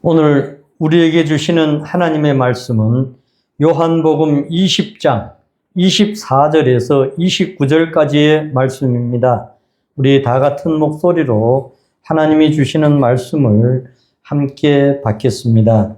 오늘 우리에게 주시는 하나님의 말씀은 요한복음 20장 24절에서 29절까지의 말씀입니다. 우리 다 같은 목소리로 하나님이 주시는 말씀을 함께 받겠습니다.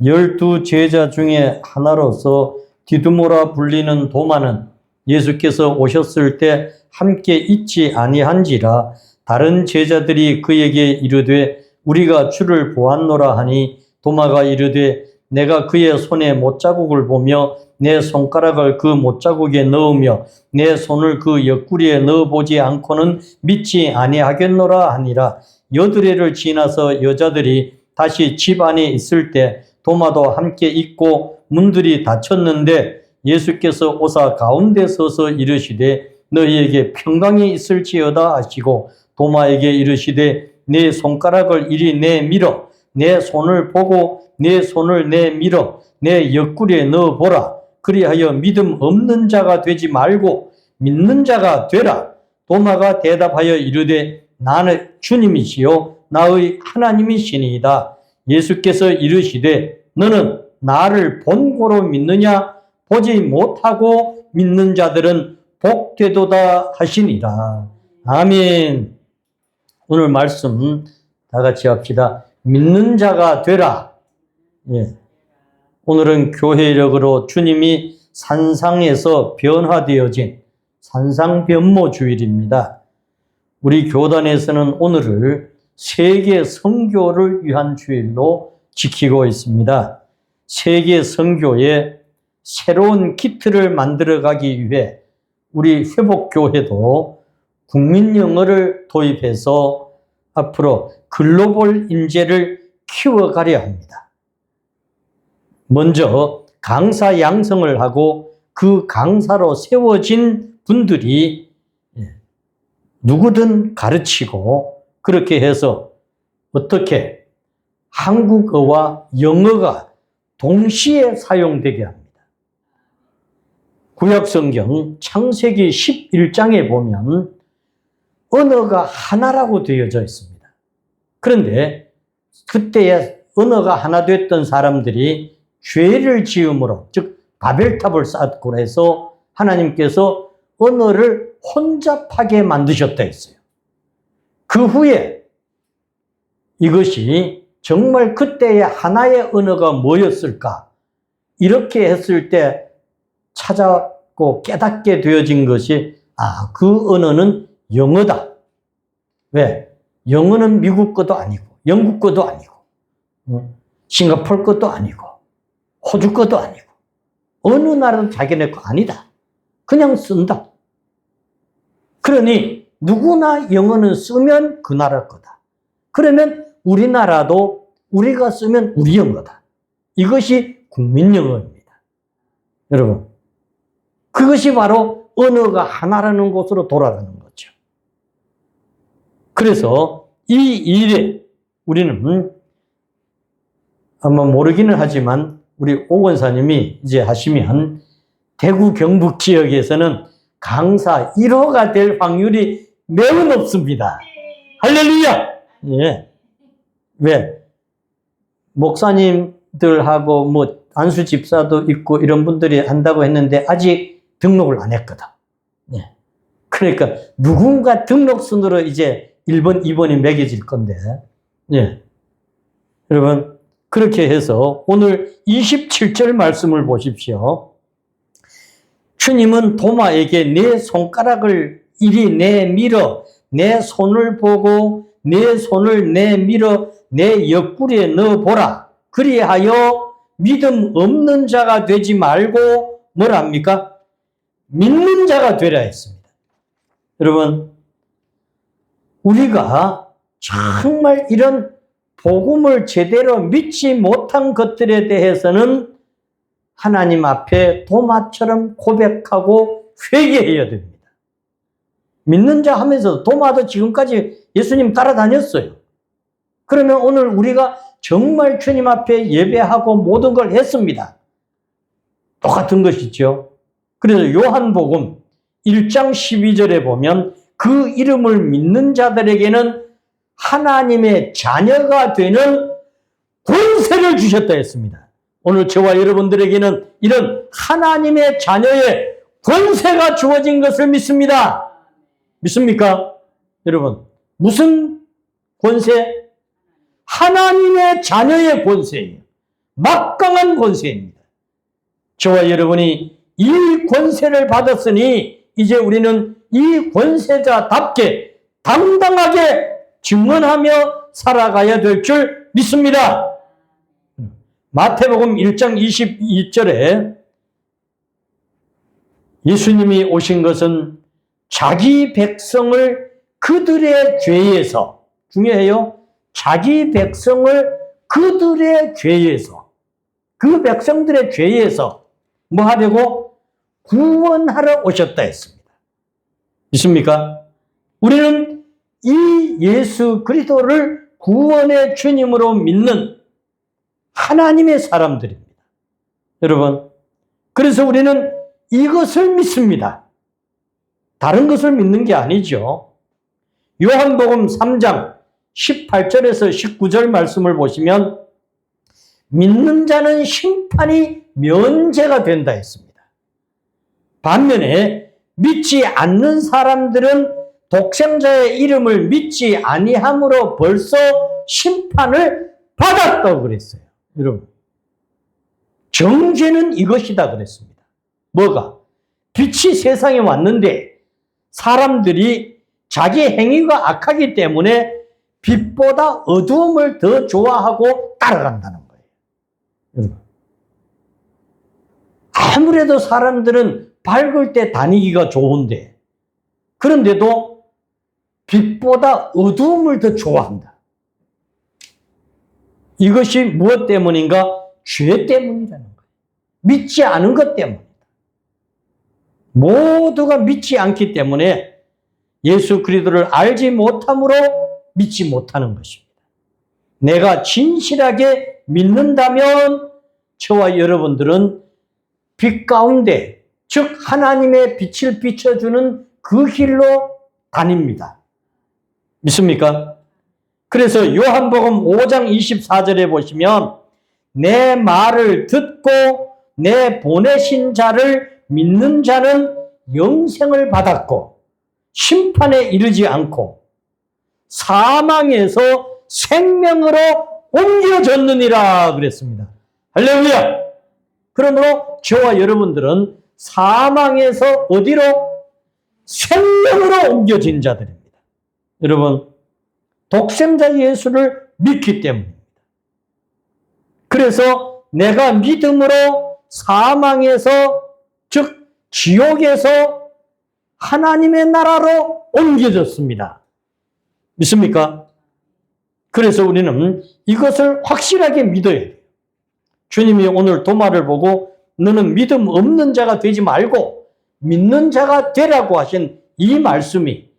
12 제자 중에 하나로서 디두모라 불리는 도마는 예수께서 오셨을 때 함께 있지 아니한지라 다른 제자들이 그에게 이르되 우리가 주를 보았노라 하니 도마가 이르되 내가 그의 손에 못자국을 보며 내 손가락을 그 못자국에 넣으며 내 손을 그 옆구리에 넣어보지 않고는 믿지 아니하겠노라 하니라. 여드레를 지나서 여자들이 다시 집 안에 있을 때 도마도 함께 있고 문들이 닫혔는데 예수께서 오사 가운데 서서 이르시되 너희에게 평강이 있을지어다 하시고 도마에게 이르시되 내 손가락을 이리 내밀어 내 손을 보고 내 손을 내밀어 내 옆구리에 넣어보라. 그리하여 믿음 없는 자가 되지 말고 믿는 자가 되라. 도마가 대답하여 이르되 나는 주님이시요 나의 하나님이시니이다. 예수께서 이르시되 너는 나를 본고로 믿느냐? 보지 못하고 믿는 자들은 복되도다 하시니라. 아멘. 오늘 말씀 다 같이 합시다. 믿는 자가 되라. 예. 오늘은 교회력으로 주님이 산상에서 변화되어진 산상변모 주일입니다. 우리 교단에서는 오늘을 세계 선교를 위한 주일로 지키고 있습니다. 세계 선교에 새로운 기틀을 만들어가기 위해 우리 회복교회도 국민영어를 도입해서 앞으로 글로벌 인재를 키워가려 합니다. 먼저 강사 양성을 하고 그 강사로 세워진 분들이 누구든 가르치고 그렇게 해서 어떻게 한국어와 영어가 동시에 사용되게 합니다. 구약성경 창세기 11장에 보면 언어가 하나라고 되어져 있습니다. 그런데 그때에 언어가 하나 됐던 사람들이 죄를 지음으로 즉 바벨탑을 쌓고 해서 하나님께서 언어를 혼잡하게 만드셨다 했어요. 그 후에 이것이 정말 그때의 하나의 언어가 뭐였을까? 이렇게 했을 때 찾았고 깨닫게 되어진 것이 그 언어는 영어다. 왜? 영어는 미국 것도 아니고 영국 것도 아니고 싱가포르 것도 아니고 호주 것도 아니고 어느 나라도 자기네 거 아니다. 그냥 쓴다. 그러니 누구나 영어는 쓰면 그 나라 거다. 그러면 우리나라도 우리가 쓰면 우리 영어다. 이것이 국민영어입니다. 여러분, 그것이 바로 언어가 하나라는 곳으로 돌아가는 거죠. 그래서 이 일에 우리는 아마 모르기는 하지만 우리 오 권사님이 이제 하시면 대구 경북 지역에서는 강사 1호가 될 확률이 매우 높습니다. 할렐루야! 예. 왜? 목사님들하고 안수 집사도 있고 이런 분들이 한다고 했는데 아직 등록을 안 했거든. 예. 그러니까 누군가 등록순으로 이제 1번, 2번이 매겨질 건데, 예. 여러분, 그렇게 해서 오늘 27절 말씀을 보십시오. 주님은 도마에게 내 손가락을 이리 내밀어 내 손을 보고 내 손을 내밀어 내 옆구리에 넣어보라. 그리하여 믿음 없는 자가 되지 말고 뭐랍니까? 믿는 자가 되라 했습니다. 여러분, 우리가 정말 이런 복음을 제대로 믿지 못한 것들에 대해서는 하나님 앞에 도마처럼 고백하고 회개해야 됩니다. 믿는 자 하면서 도마도 지금까지 예수님 따라다녔어요. 그러면 오늘 우리가 정말 주님 앞에 예배하고 모든 걸 했습니다. 똑같은 것이죠. 그래서 요한복음 1장 12절에 보면 그 이름을 믿는 자들에게는 하나님의 자녀가 되는 권세를 주셨다 했습니다. 오늘 저와 여러분들에게는 이런 하나님의 자녀의 권세가 주어진 것을 믿습니다. 믿습니까? 여러분, 무슨 권세? 하나님의 자녀의 권세예요. 막강한 권세입니다. 저와 여러분이 이 권세를 받았으니 이제 우리는 이 권세자답게 당당하게 증언하며 살아가야 될 줄 믿습니다. 마태복음 1장 22절에 예수님이 오신 것은 자기 백성을 그들의 죄에서, 중요해요. 자기 백성을 그들의 죄에서, 그 백성들의 죄에서 뭐 하려고? 구원하러 오셨다 했습니다. 믿습니까? 우리는 이 예수 그리스도를 구원의 주님으로 믿는 하나님의 사람들입니다. 여러분, 그래서 우리는 이것을 믿습니다. 다른 것을 믿는 게 아니죠. 요한복음 3장 18절에서 19절 말씀을 보시면 믿는 자는 심판이 면제가 된다 했습니다. 반면에 믿지 않는 사람들은 독생자의 이름을 믿지 아니함으로 벌써 심판을 받았다고 그랬어요. 여러분, 정죄는 이것이다 그랬습니다. 뭐가? 빛이 세상에 왔는데 사람들이 자기 행위가 악하기 때문에 빛보다 어두움을 더 좋아하고 따라간다는 거예요. 여러분, 아무래도 사람들은 밝을 때 다니기가 좋은데 그런데도 빛보다 어두움을 더 좋아한다. 이것이 무엇 때문인가? 죄 때문이라는 거예요. 믿지 않은 것 때문이다. 모두가 믿지 않기 때문에 예수 그리스도를 알지 못함으로 믿지 못하는 것입니다. 내가 진실하게 믿는다면 저와 여러분들은 빛 가운데, 즉 하나님의 빛을 비춰주는 그 길로 다닙니다. 믿습니까? 그래서 요한복음 5장 24절에 보시면 내 말을 듣고 내 보내신 자를 믿는 자는 영생을 받았고 심판에 이르지 않고 사망에서 생명으로 옮겨졌느니라 그랬습니다. 할렐루야! 그러므로 저와 여러분들은 사망에서 어디로? 생명으로 옮겨진 자들입니다. 여러분, 독생자 예수를 믿기 때문입니다. 그래서 내가 믿음으로 사망에서, 즉 지옥에서 하나님의 나라로 옮겨졌습니다. 믿습니까? 그래서 우리는 이것을 확실하게 믿어야 돼요. 주님이 오늘 도마를 보고 너는 믿음 없는 자가 되지 말고 믿는 자가 되라고 하신 이 말씀이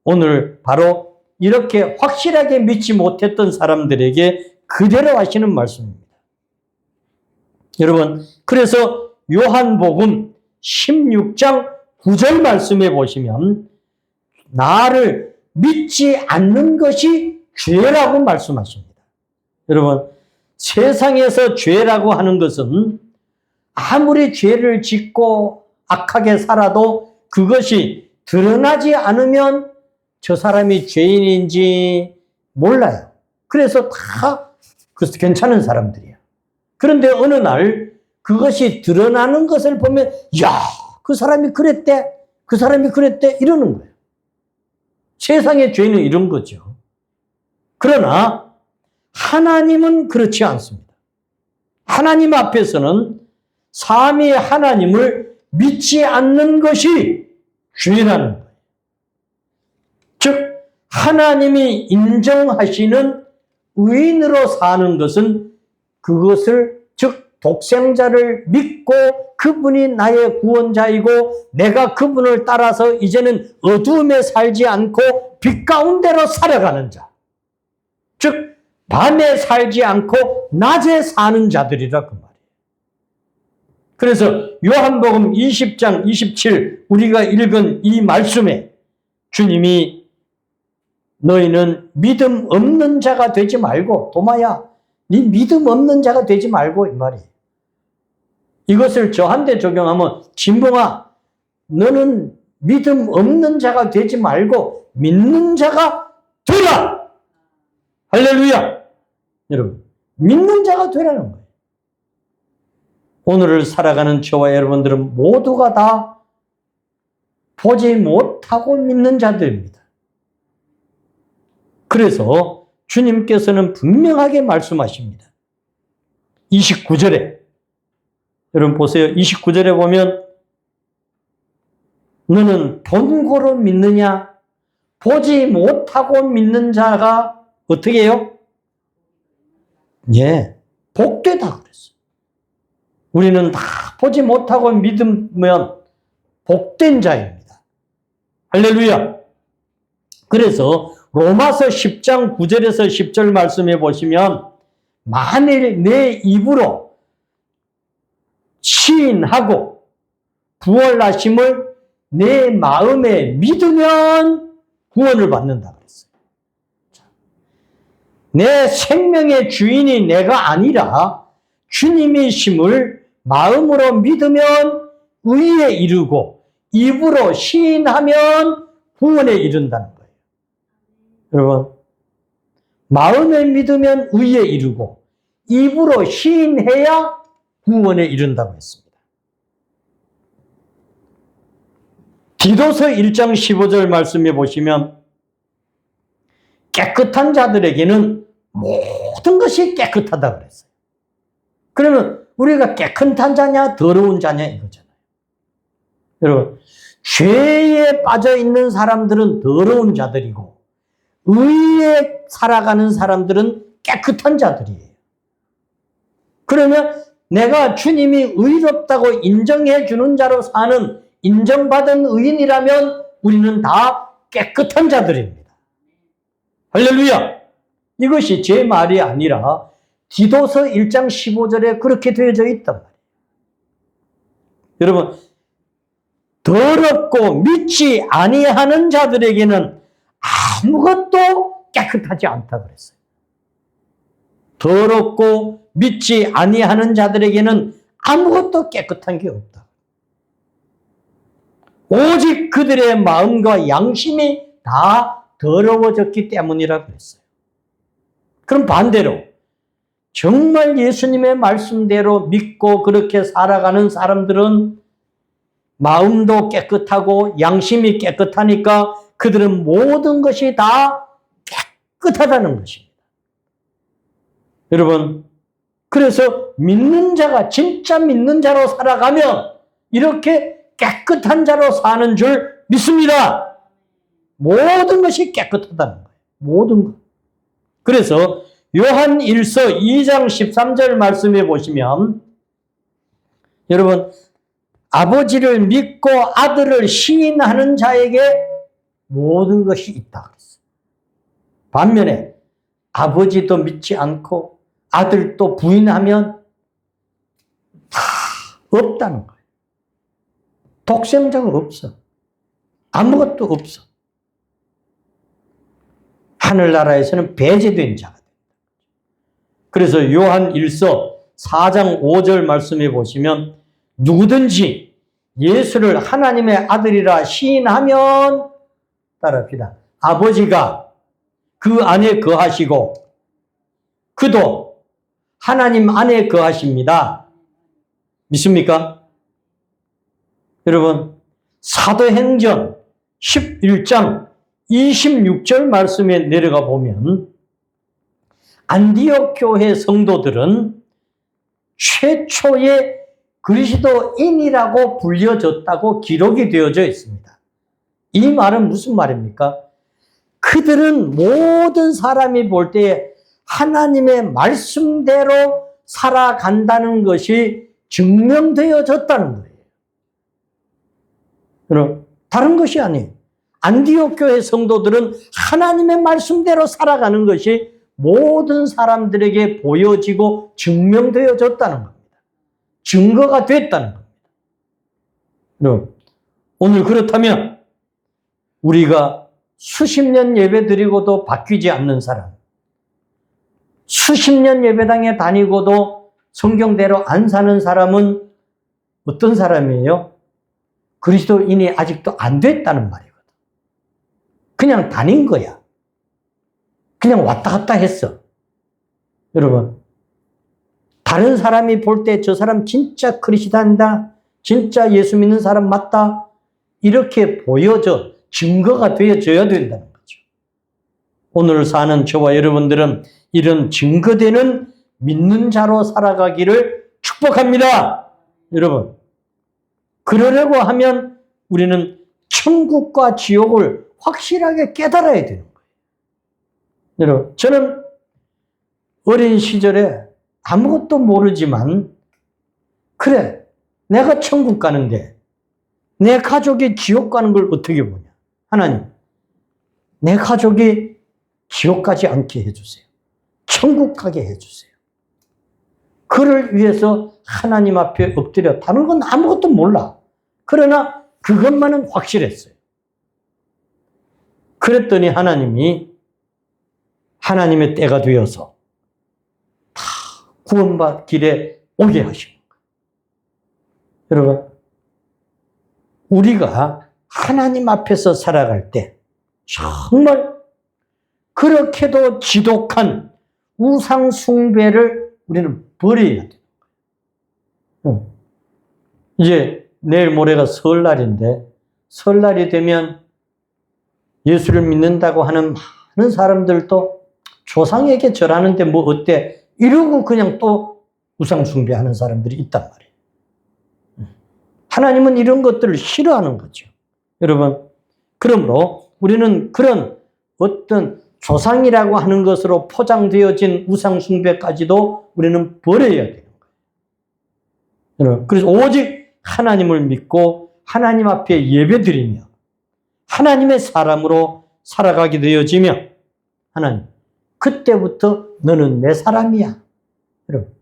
오늘 바로 이렇게 확실하게 믿지 못했던 사람들에게 그대로 하시는 말씀입니다. 여러분, 그래서 요한복음 16장 9절 말씀에 보시면 나를 믿지 않는 것이 죄라고 말씀하십니다. 여러분, 세상에서 죄라고 하는 것은 아무리 죄를 짓고 악하게 살아도 그것이 드러나지 않으면 저 사람이 죄인인지 몰라요. 그래서 다 괜찮은 사람들이야. 그런데 어느 날 그것이 드러나는 것을 보면 야, 그 사람이 그랬대, 그 사람이 그랬대 이러는 거예요. 세상의 죄는 이런 거죠. 그러나 하나님은 그렇지 않습니다. 하나님 앞에서는 삼위 하나님을 믿지 않는 것이 죄라는 거예요. 즉 하나님이 인정하시는 의인으로 사는 것은 그것을, 즉 독생자를 믿고 그분이 나의 구원자이고 내가 그분을 따라서 이제는 어두움에 살지 않고 빛 가운데로 살아가는 자, 즉 밤에 살지 않고 낮에 사는 자들이라 그 말이에요. 그래서 요한복음 20장 27 우리가 읽은 이 말씀에 주님이 너희는 믿음 없는 자가 되지 말고 도마야, 네 믿음 없는 자가 되지 말고 이 말이에요. 이것을 저한테 적용하면 진봉아 너는 믿음 없는 자가 되지 말고 믿는 자가 되라. 할렐루야. 여러분 믿는 자가 되라는 거예요. 오늘을 살아가는 저와 여러분들은 모두가 다 보지 못하고 믿는 자들입니다. 그래서 주님께서는 분명하게 말씀하십니다. 29절에 여러분 보세요. 29절에 보면 너는 본고로 믿느냐? 보지 못하고 믿는 자가 어떻게 해요? 예, 복되다 그랬어요. 우리는 다 보지 못하고 믿으면 복된 자입니다. 할렐루야. 그래서 로마서 10장 9절에서 10절 말씀해 보시면 만일 내 입으로 시인하고 부활하심을 내 마음에 믿으면 구원을 받는다 그랬어요. 내 생명의 주인이 내가 아니라 주님이심을 마음으로 믿으면 의에 이르고 입으로 시인하면 구원에 이른다는 거예요. 여러분, 마음에 믿으면 의에 이르고 입으로 시인해야 구원에 이른다고 했습니다. 디도서 1장 15절 말씀해 보시면 깨끗한 자들에게는 모든 것이 깨끗하다 그랬어요. 그러면 우리가 깨끗한 자냐 더러운 자냐 이거잖아요. 여러분 죄에 빠져 있는 사람들은 더러운 자들이고 의에 살아가는 사람들은 깨끗한 자들이에요. 그러면 내가 주님이 의롭다고 인정해 주는 자로 사는 인정받은 의인이라면 우리는 다 깨끗한 자들입니다. 할렐루야! 이것이 제 말이 아니라 디도서 1장 15절에 그렇게 되어져 있단 말이에요. 여러분, 더럽고 믿지 아니하는 자들에게는 아무것도 깨끗하지 않다 그랬어요. 더럽고 믿지 아니하는 자들에게는 아무것도 깨끗한 게 없다. 오직 그들의 마음과 양심이 다 더러워졌기 때문이라고 했어요. 그럼 반대로 정말 예수님의 말씀대로 믿고 그렇게 살아가는 사람들은 마음도 깨끗하고 양심이 깨끗하니까 그들은 모든 것이 다 깨끗하다는 것입니다. 여러분, 그래서 믿는 자가 진짜 믿는 자로 살아가면 이렇게 깨끗한 자로 사는 줄 믿습니다. 모든 것이 깨끗하다는 거예요. 모든 것. 그래서 요한 1서 2장 13절 말씀해 보시면 여러분 아버지를 믿고 아들을 시인하는 자에게 모든 것이 있다 그랬어요. 반면에 아버지도 믿지 않고 아들도 부인하면 다 없다는 거예요. 독생자가 없어. 아무것도 없어. 하늘나라에서는 배제된 자가 됩니다. 그래서 요한 1서 4장 5절 말씀해 보시면 누구든지 예수를 하나님의 아들이라 시인하면 따라합시다. 아버지가 그 안에 거하시고 그도 하나님 안에 거하십니다. 믿습니까? 여러분 사도행전 11장 26절 말씀에 내려가 보면 안디옥 교회 성도들은 최초의 그리스도인이라고 불려졌다고 기록이 되어져 있습니다. 이 말은 무슨 말입니까? 그들은 모든 사람이 볼 때 하나님의 말씀대로 살아간다는 것이 증명되어졌다는 거예요. 여러분, 다른 것이 아니에요. 안디옥 교회 성도들은 하나님의 말씀대로 살아가는 것이 모든 사람들에게 보여지고 증명되어졌다는 겁니다. 증거가 됐다는 겁니다. 여러분, 오늘 그렇다면 우리가 수십 년 예배 드리고도 바뀌지 않는 사람, 수십 년 예배당에 다니고도 성경대로 안 사는 사람은 어떤 사람이에요? 그리스도인이 아직도 안 됐다는 말이거든. 그냥 다닌 거야. 그냥 왔다 갔다 했어. 여러분, 다른 사람이 볼 때 저 사람 진짜 그리스도인다, 진짜 예수 믿는 사람 맞다, 이렇게 보여져, 증거가 되어져야 된다는 거죠. 오늘 사는 저와 여러분들은 이런 증거되는 믿는 자로 살아가기를 축복합니다. 여러분, 그러려고 하면 우리는 천국과 지옥을 확실하게 깨달아야 되는 거예요. 여러분, 저는 어린 시절에 아무것도 모르지만, 그래, 내가 천국 가는데 내 가족이 지옥 가는 걸 어떻게 보냐. 하나님, 내 가족이 지옥 가지 않게 해주세요. 천국 가게 해주세요. 그를 위해서 하나님 앞에 엎드려. 다른 건 아무것도 몰라. 그러나 그것만은 확실했어요. 그랬더니 하나님이 하나님의 때가 되어서 다 구원받 길에 오게 하시는 거예요. 여러분, 우리가 하나님 앞에서 살아갈 때 정말 그렇게도 지독한 우상 숭배를 우리는 버려야 돼요. 이제 내일 모레가 설날인데, 설날이 되면 예수를 믿는다고 하는 많은 사람들도 조상에게 절하는데 뭐 어때? 이러고 그냥 또 우상 숭배하는 사람들이 있단 말이에요. 하나님은 이런 것들을 싫어하는 거죠. 여러분, 그러므로 우리는 그런 어떤 조상이라고 하는 것으로 포장되어진 우상 숭배까지도 우리는 버려야 되는 거예요. 여러분, 그래서 오직 하나님을 믿고 하나님 앞에 예배드리며 하나님의 사람으로 살아가게 되어지며, 하나님, 그때부터 너는 내 사람이야. 여러분,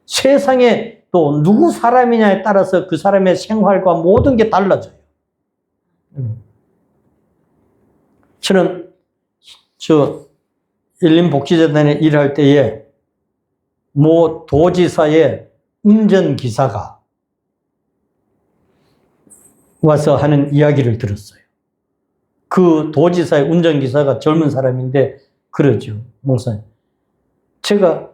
세상에 또 누구 사람이냐에 따라서 그 사람의 생활과 모든 게 달라져요. 저는 일림복지재단에 일할 때에 모 도지사의 운전기사가 와서 하는 이야기를 들었어요. 그 도지사의 운전기사가 젊은 사람인데 그러죠. 목사님, 제가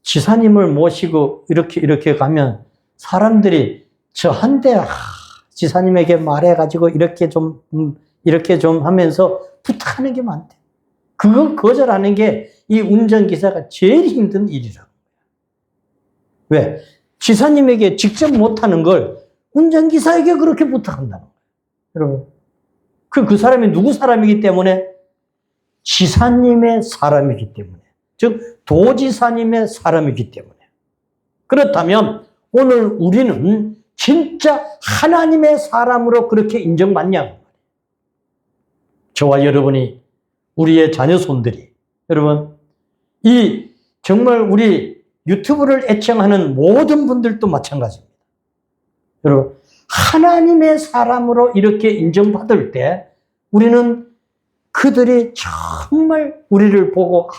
지사님을 모시고 이렇게 가면 사람들이 저한테 지사님에게 말해가지고 이렇게 좀 하면서 부탁하는 게 많대. 그걸 거절하는 게 이 운전기사가 제일 힘든 일이라고. 왜? 지사님에게 직접 못하는 걸 운전기사에게 그렇게 부탁한다는 거예요. 여러분, 그 사람이 누구 사람이기 때문에? 지사님의 사람이기 때문에. 즉 도지사님의 사람이기 때문에. 그렇다면 오늘 우리는 진짜 하나님의 사람으로 그렇게 인정받냐고. 저와 여러분이, 우리의 자녀손들이, 여러분, 정말 우리 유튜브를 애청하는 모든 분들도 마찬가지입니다. 여러분, 하나님의 사람으로 이렇게 인정받을 때 우리는 그들이 정말 우리를 보고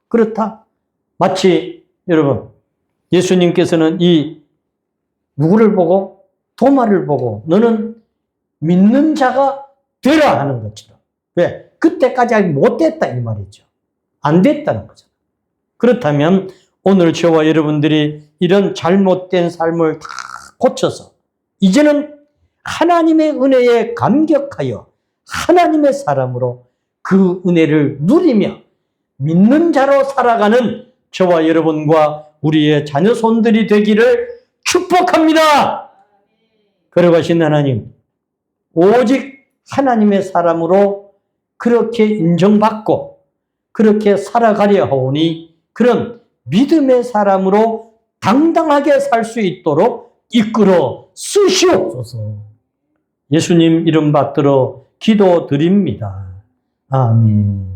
그렇다. 마치 여러분, 예수님께서는 이 누구를 보고? 도마를 보고 너는 믿는 자가 되라 하는 것처럼. 왜? 그때까지 아직 못 됐다 이 말이죠. 안 됐다는 거죠. 그렇다면 오늘 저와 여러분들이 이런 잘못된 삶을 다 고쳐서 이제는 하나님의 은혜에 감격하여 하나님의 사람으로 그 은혜를 누리며 믿는 자로 살아가는 저와 여러분과 우리의 자녀손들이 되기를 축복합니다. 걸어가신 하나님, 오직 하나님의 사람으로 그렇게 인정받고 그렇게 살아가려 하오니 그런 믿음의 사람으로 당당하게 살 수 있도록 이끌어 쓰시옵소서. 예수님 이름 받들어 기도드립니다. 아멘.